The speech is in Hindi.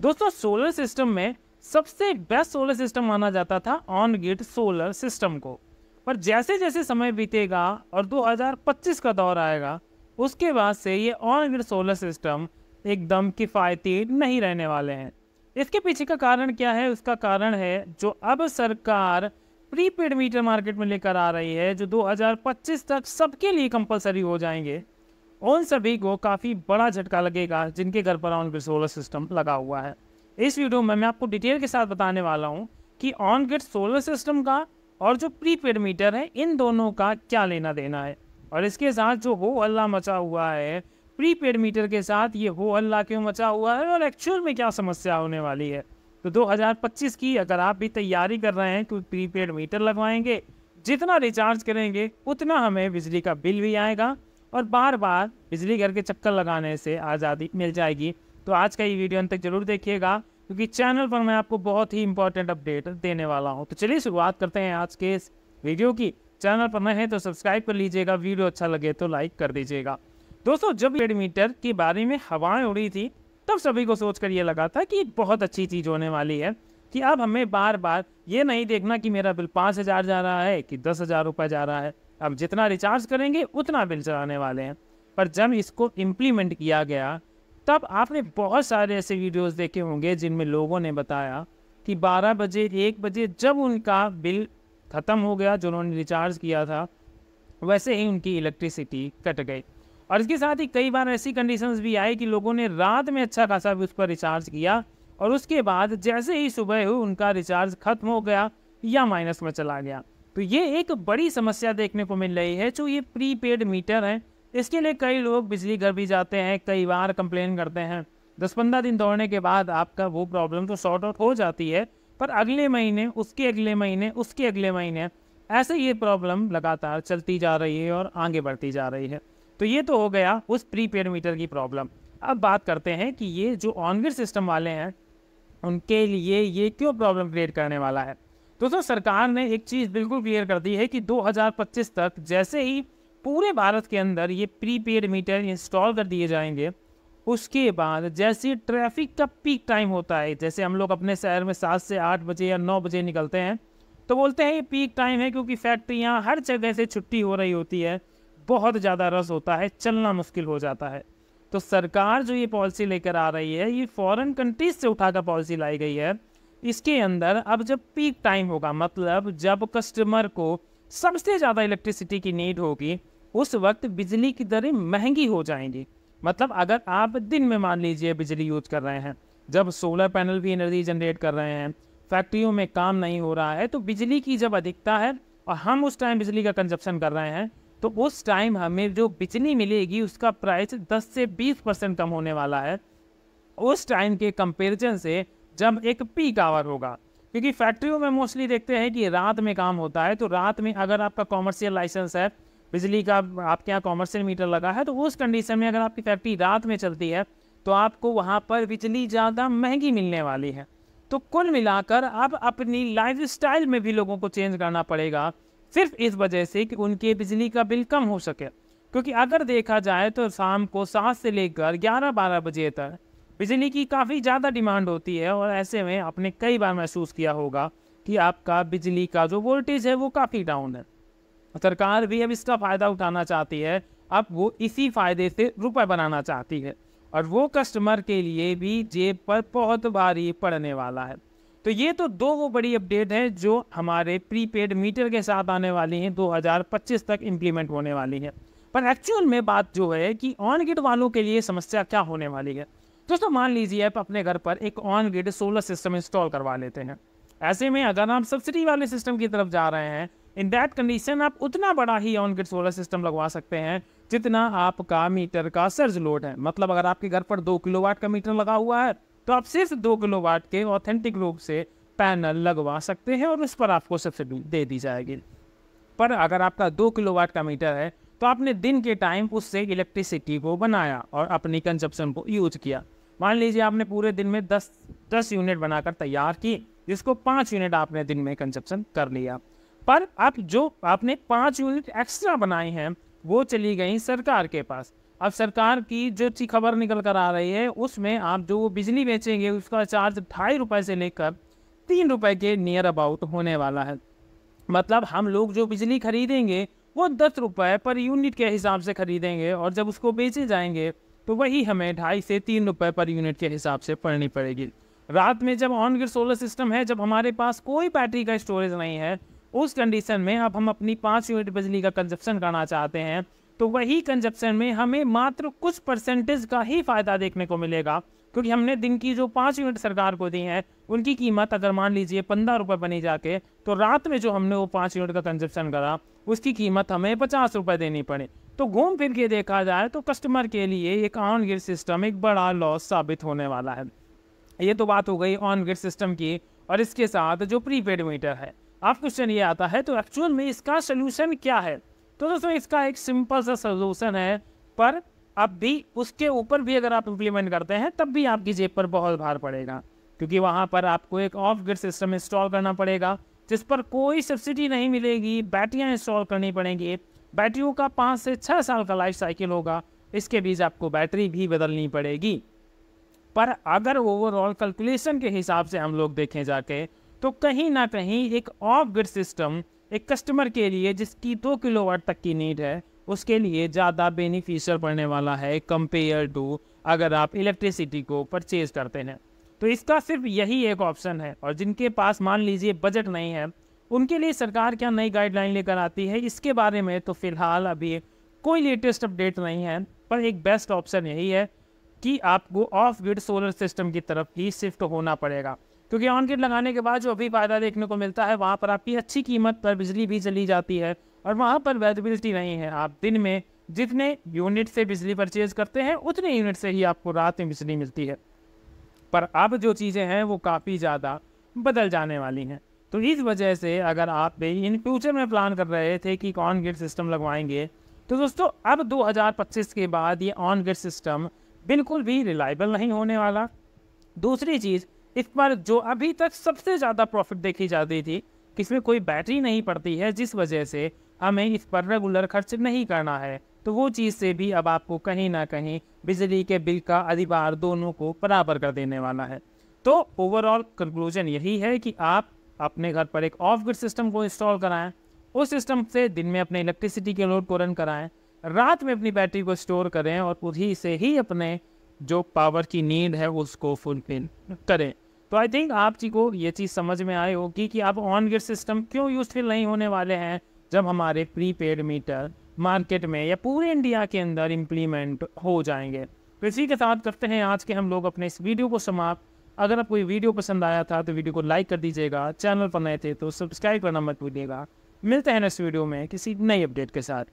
दोस्तों सोलर सिस्टम में सबसे बेस्ट सोलर सिस्टम माना जाता था ऑन ग्रिड सोलर सिस्टम को, पर जैसे जैसे समय बीतेगा और 2025 का दौर आएगा उसके बाद से ये ऑन ग्रिड सोलर सिस्टम एकदम किफ़ायती नहीं रहने वाले हैं। इसके पीछे का कारण क्या है? उसका कारण है जो अब सरकार प्रीपेड मीटर मार्केट में लेकर आ रही है, जो 2025 तक सबके लिए कंपलसरी हो जाएंगे। उन सभी को काफ़ी बड़ा झटका लगेगा जिनके घर पर ऑन ग्रिड सोलर सिस्टम लगा हुआ है। इस वीडियो में मैं आपको डिटेल के साथ बताने वाला हूं कि ऑन ग्रिड सोलर सिस्टम का और जो प्रीपेड मीटर है इन दोनों का क्या लेना देना है, और इसके साथ जो हो हल्ला मचा हुआ है प्रीपेड मीटर के साथ, ये हो हल्ला क्यों मचा हुआ है और एक्चुअल में क्या समस्या होने वाली है। तो 2025 की अगर आप भी तैयारी कर रहे हैं कि प्रीपेड मीटर लगवाएंगे, जितना रिचार्ज करेंगे उतना हमें बिजली का बिल भी आएगा और बार बार बिजली घर के चक्कर लगाने से आज़ादी मिल जाएगी। तो आज का ये वीडियो अंत तक जरूर देखिएगा, क्योंकि चैनल पर मैं आपको बहुत ही इंपॉर्टेंट अपडेट देने वाला हूँ। तो चलिए शुरुआत करते हैं आज के इस वीडियो की। चैनल पर नए हैं तो सब्सक्राइब कर लीजिएगा, वीडियो अच्छा लगे तो लाइक कर दीजिएगा। दोस्तों जब प्रीपेड मीटर के बारे में हवाएं उड़ी थी तब सभी को सोचकर ये लगा था कि बहुत अच्छी चीज़ होने वाली है, कि अब हमें बार बार ये नहीं देखना कि मेरा बिल 5,000 जा रहा है कि 10,000 रुपये जा रहा है। अब जितना रिचार्ज करेंगे उतना बिल चलाने वाले हैं। पर जब इसको इम्प्लीमेंट किया गया तब आपने बहुत सारे ऐसे वीडियोस देखे होंगे जिनमें लोगों ने बताया कि 12 बजे 1 बजे जब उनका बिल ख़त्म हो गया, जो उन्होंने रिचार्ज किया था, वैसे ही उनकी इलेक्ट्रिसिटी कट गई। और इसके साथ ही कई बार ऐसी कंडीशंस भी आई कि लोगों ने रात में अच्छा खासा उस पर रिचार्ज किया और उसके बाद जैसे ही सुबह हुई उनका रिचार्ज खत्म हो गया या माइनस में चला गया। तो ये एक बड़ी समस्या देखने को मिल रही है। जो ये प्रीपेड मीटर है इसके लिए कई लोग बिजली घर भी जाते हैं, कई बार कंप्लेन करते हैं। 10-15 दिन दौड़ने के बाद आपका वो प्रॉब्लम तो सॉर्ट आउट हो जाती है, पर अगले महीने, उसके अगले महीने, उसके अगले महीने ऐसे ये प्रॉब्लम लगातार चलती जा रही है और आगे बढ़ती जा रही है। तो ये तो हो गया उस प्रीपेड मीटर की प्रॉब्लम। अब बात करते हैं कि ये जो ऑन ग्रिड सिस्टम वाले हैं उनके लिए ये क्यों प्रॉब्लम क्रिएट करने वाला है। दोस्तों सरकार ने एक चीज़ बिल्कुल क्लियर कर दी है कि 2025 तक जैसे ही पूरे भारत के अंदर ये प्रीपेड मीटर इंस्टॉल कर दिए जाएंगे, उसके बाद जैसे ट्रैफिक का पीक टाइम होता है, जैसे हम लोग अपने शहर में 7 से 8 बजे या 9 बजे निकलते हैं तो बोलते हैं ये पीक टाइम है, क्योंकि फैक्ट्रियाँ हर जगह से छुट्टी हो रही होती है, बहुत ज़्यादा रश होता है, चलना मुश्किल हो जाता है। तो सरकार जो ये पॉलिसी लेकर आ रही है ये फॉरेन कंट्रीज से उठाकर पॉलिसी लाई गई है। इसके अंदर अब जब पीक टाइम होगा, मतलब जब कस्टमर को सबसे ज़्यादा इलेक्ट्रिसिटी की नीड होगी, उस वक्त बिजली की दरें महंगी हो जाएंगी। मतलब अगर आप दिन में मान लीजिए बिजली यूज कर रहे हैं, जब सोलर पैनल भी एनर्जी जनरेट कर रहे हैं, फैक्ट्रियों में काम नहीं हो रहा है, तो बिजली की जब अधिकता है और हम उस टाइम बिजली का कंजप्शन कर रहे हैं, तो उस टाइम हमें जो बिजली मिलेगी उसका प्राइस 10 से 20% कम होने वाला है उस टाइम के कंपैरिजन से जब एक पीक आवर होगा। क्योंकि फैक्ट्रियों में मोस्टली देखते हैं कि रात में काम होता है, तो रात में अगर आपका कॉमर्शियल लाइसेंस है, बिजली का आपके यहाँ कॉमर्शियल मीटर लगा है, तो उस कंडीशन में अगर आपकी फैक्ट्री रात में चलती है तो आपको वहाँ पर बिजली ज़्यादा महंगी मिलने वाली है। तो कुल मिलाकर अब अपनी लाइफस्टाइल में भी लोगों को चेंज करना पड़ेगा, सिर्फ इस वजह से कि उनके बिजली का बिल कम हो सके। क्योंकि अगर देखा जाए तो शाम को 7 से लेकर 11-12 बजे तक बिजली की काफ़ी ज़्यादा डिमांड होती है, और ऐसे में आपने कई बार महसूस किया होगा कि आपका बिजली का जो वोल्टेज है वो काफ़ी डाउन है। सरकार भी अब इसका फ़ायदा उठाना चाहती है, अब वो इसी फ़ायदे से रुपए बनाना चाहती है, और वो कस्टमर के लिए भी जेब पर बहुत भारी पड़ने वाला है। तो ये तो दो वो बड़ी अपडेट है जो हमारे प्रीपेड मीटर के साथ आने वाली हैं, 2025 तक इम्प्लीमेंट होने वाली है। पर एक्चुअल में बात जो है कि ऑन ग्रिड वालों के लिए समस्या क्या होने वाली है। दोस्तों मान लीजिए आप अपने घर पर एक on grid solar system install करवा लेते हैं। ऐसे में अगर आप सब्सिडी वाले सिस्टम की तरफ जा रहे हैं, इन दैट कंडीशन आप उतना बड़ा ही ऑन ग्रिड सोलर सिस्टम लगवा सकते हैं जितना आपका मीटर का सर्ज लोड है। मतलब अगर आपके घर पर 2 किलोवाट का मीटर लगा हुआ है तो आप सिर्फ 2 किलोवाट के ऑथेंटिक रूप से पैनल लगवा सकते हैं और उस पर आपको सब्सिडी दे दी जाएगी। पर अगर आपका 2 किलोवाट का मीटर है तो आपने दिन के टाइम उससे इलेक्ट्रिसिटी को बनाया और अपनी कंजप्शन को यूज किया। मान लीजिए आपने पूरे दिन में 10 यूनिट बनाकर तैयार की, जिसको 5 यूनिट आपने दिन में कंजप्शन कर लिया। पर अब जो आपने 5 यूनिट एक्स्ट्रा बनाए हैं वो चली गई सरकार के पास। अब सरकार की जो अच्छी खबर निकल कर आ रही है उसमें आप जो बिजली बेचेंगे उसका चार्ज 2.5 रुपये से लेकर 3 रुपये के नियर अबाउट होने वाला है। मतलब हम लोग जो बिजली खरीदेंगे वो 10 रुपये पर यूनिट के हिसाब से खरीदेंगे और जब उसको बेचे जाएंगे तो वही हमें 2.5 से 3 रुपये पर यूनिट के हिसाब से पड़नी पड़ेगी। रात में जब ऑन ग्रिड सोलर सिस्टम है, जब हमारे पास कोई बैटरी का स्टोरेज नहीं है, उस कंडीशन में अब हम अपनी 5 यूनिट बिजली का कंजप्शन करना चाहते हैं तो वही कंजप्शन में हमें मात्र कुछ परसेंटेज का ही फ़ायदा देखने को मिलेगा, क्योंकि हमने दिन की जो 5 यूनिट सरकार को दी हैं उनकी कीमत अगर मान लीजिए 15 रुपये बनी जाके, तो रात में जो हमने वो 5 यूनिट का कंजप्शन करा उसकी कीमत हमें 50 रुपये देनी पड़े। तो घूम फिर के देखा जाए तो कस्टमर के लिए एक ऑन ग्रिड सिस्टम एक बड़ा लॉस साबित होने वाला है। ये तो बात हो गई ऑन ग्रिड सिस्टम की। और इसके साथ जो प्रीपेड मीटर है, आप क्वेश्चन ये आता है तो एक्चुअल में इसका सोल्यूशन क्या है। तो दोस्तों इसका एक सिंपल सा सोल्यूशन है, पर अब भी उसके ऊपर भी अगर आप इम्प्लीमेंट करते हैं तब भी आपकी जेब पर बहुत भार पड़ेगा, क्योंकि वहाँ पर आपको एक ऑफ ग्रिड सिस्टम इंस्टॉल करना पड़ेगा जिस पर कोई सब्सिडी नहीं मिलेगी। बैटरियाँ इंस्टॉल करनी पड़ेंगी, बैटरियों का 5 से 6 साल का लाइफ साइकिल होगा, इसके बीच आपको बैटरी भी बदलनी पड़ेगी। पर अगर ओवरऑल कैलकुलेशन के हिसाब से हम लोग देखें जाके तो कहीं ना कहीं एक ऑफ ग्रिड सिस्टम एक कस्टमर के लिए जिसकी 2 किलोवाट तक की नीड है उसके लिए ज़्यादा बेनिफिशियल पड़ने वाला है कंपेयर टू अगर आप इलेक्ट्रिसिटी को परचेज करते हैं। तो इसका सिर्फ यही एक ऑप्शन है, और जिनके पास मान लीजिए बजट नहीं है उनके लिए सरकार क्या नई गाइडलाइन लेकर आती है इसके बारे में तो फिलहाल अभी कोई लेटेस्ट अपडेट नहीं है। पर एक बेस्ट ऑप्शन यही है कि आपको ऑफ ग्रिड सोलर सिस्टम की तरफ ही शिफ्ट होना पड़ेगा, क्योंकि ऑन ग्रिड लगाने के बाद जो अभी फ़ायदा देखने को मिलता है वहाँ पर आपकी अच्छी कीमत पर बिजली भी चली जाती है और वहाँ पर वेरिएबिलिटी नहीं है। आप दिन में जितने यूनिट से बिजली परचेज करते हैं उतने यूनिट से ही आपको रात में बिजली मिलती है। पर अब जो चीज़ें हैं वो काफ़ी ज़्यादा बदल जाने वाली हैं। तो इस वजह से अगर आप इन फ्यूचर में प्लान कर रहे थे कि ऑन ग्रिड सिस्टम लगवाएंगे तो दोस्तों अब 2025 के बाद ये ऑन ग्रिड सिस्टम बिल्कुल भी रिलायबल नहीं होने वाला। दूसरी चीज़, इस पर जो अभी तक सबसे ज़्यादा प्रॉफिट देखी जाती थी कि इसमें कोई बैटरी नहीं पड़ती है, जिस वजह से हमें इस पर रेगुलर खर्च नहीं करना है, तो वो चीज़ से भी अब आपको कहीं ना कहीं बिजली के बिल का अधिभार दोनों को बराबर कर देने वाला है। तो ओवरऑल कंक्लूजन यही है कि आप अपने घर पर एक ऑफ ग्रिड सिस्टम को इंस्टॉल कराएं, उस सिस्टम से दिन में अपने इलेक्ट्रिसिटी के लोड को रन कराएं, रात में अपनी बैटरी को स्टोर करें और उसी से ही अपने जो पावर की नीड है उसको फुलफिल करें। तो आई थिंक आप जी को ये चीज़ समझ में आई होगी कि आप ऑन ग्रिड सिस्टम क्यों यूजफुल नहीं होने वाले हैं जब हमारे प्रीपेड मीटर मार्केट में या पूरे इंडिया के अंदर इम्प्लीमेंट हो जाएंगे। तो इसी के साथ करते हैं आज के हम लोग अपने इस वीडियो को समाप्त। अगर आपको ये वीडियो पसंद आया था तो वीडियो को लाइक कर दीजिएगा, चैनल पर नए थे तो सब्सक्राइब करना मत भूलिएगा। मिलते हैं नेक्स्ट वीडियो में किसी नई अपडेट के साथ।